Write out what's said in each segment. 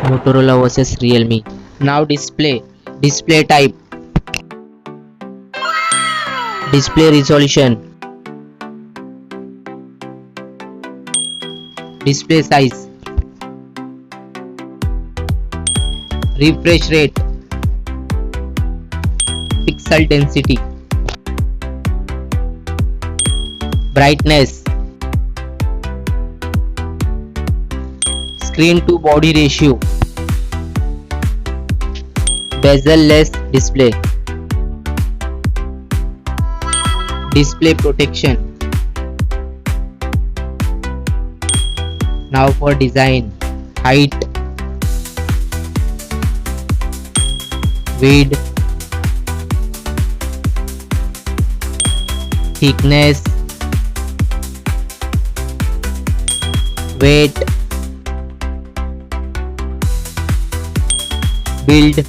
Motorola vs Realme. Now display type, display resolution, display size, refresh rate, pixel density, brightness, screen to body ratio, bezel-less display, display protection. Now for design, height, width, thickness, weight, build,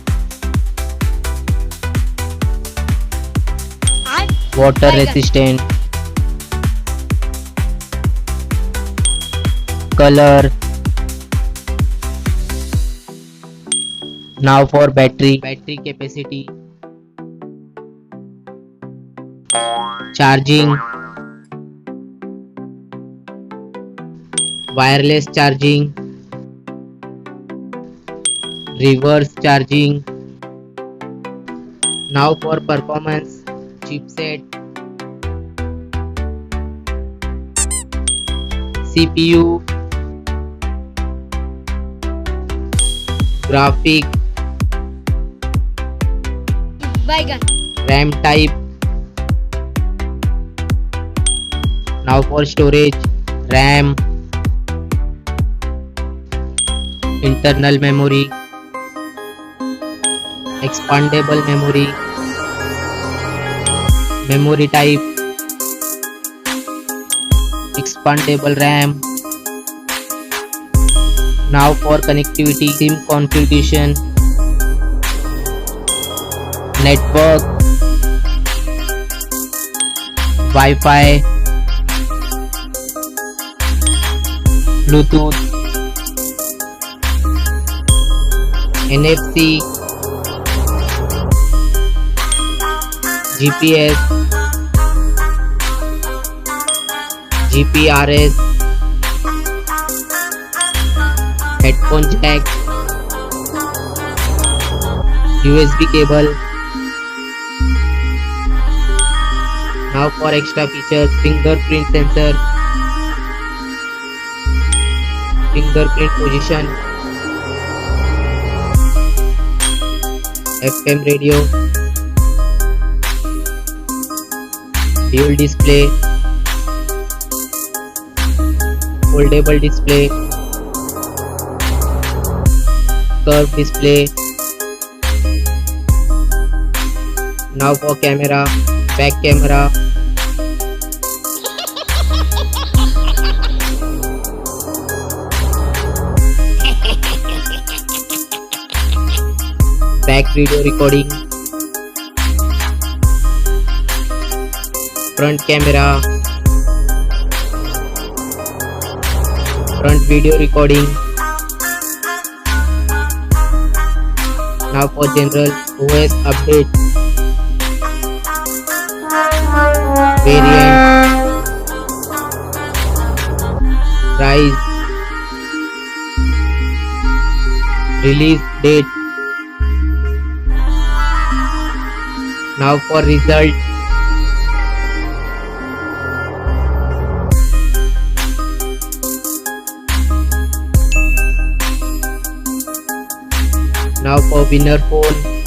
water resistant, color. Now for battery capacity, charging, wireless charging, reverse charging. Now for performance, chipset, CPU, graphic, RAM type. Now for storage, RAM, internal memory, expandable memory, memory type, expandable RAM. Now for connectivity, SIM configuration, network, Wi-Fi, Bluetooth, NFC, GPS, GPRS, headphone jack, USB cable. Now for extra features, fingerprint sensor, fingerprint position, FM radio, dual display, foldable display, curved display. Now for camera, back camera, back video recording, front camera, front video recording. Now for general OS update, variant, price, release date. Now for result, now for winner phone,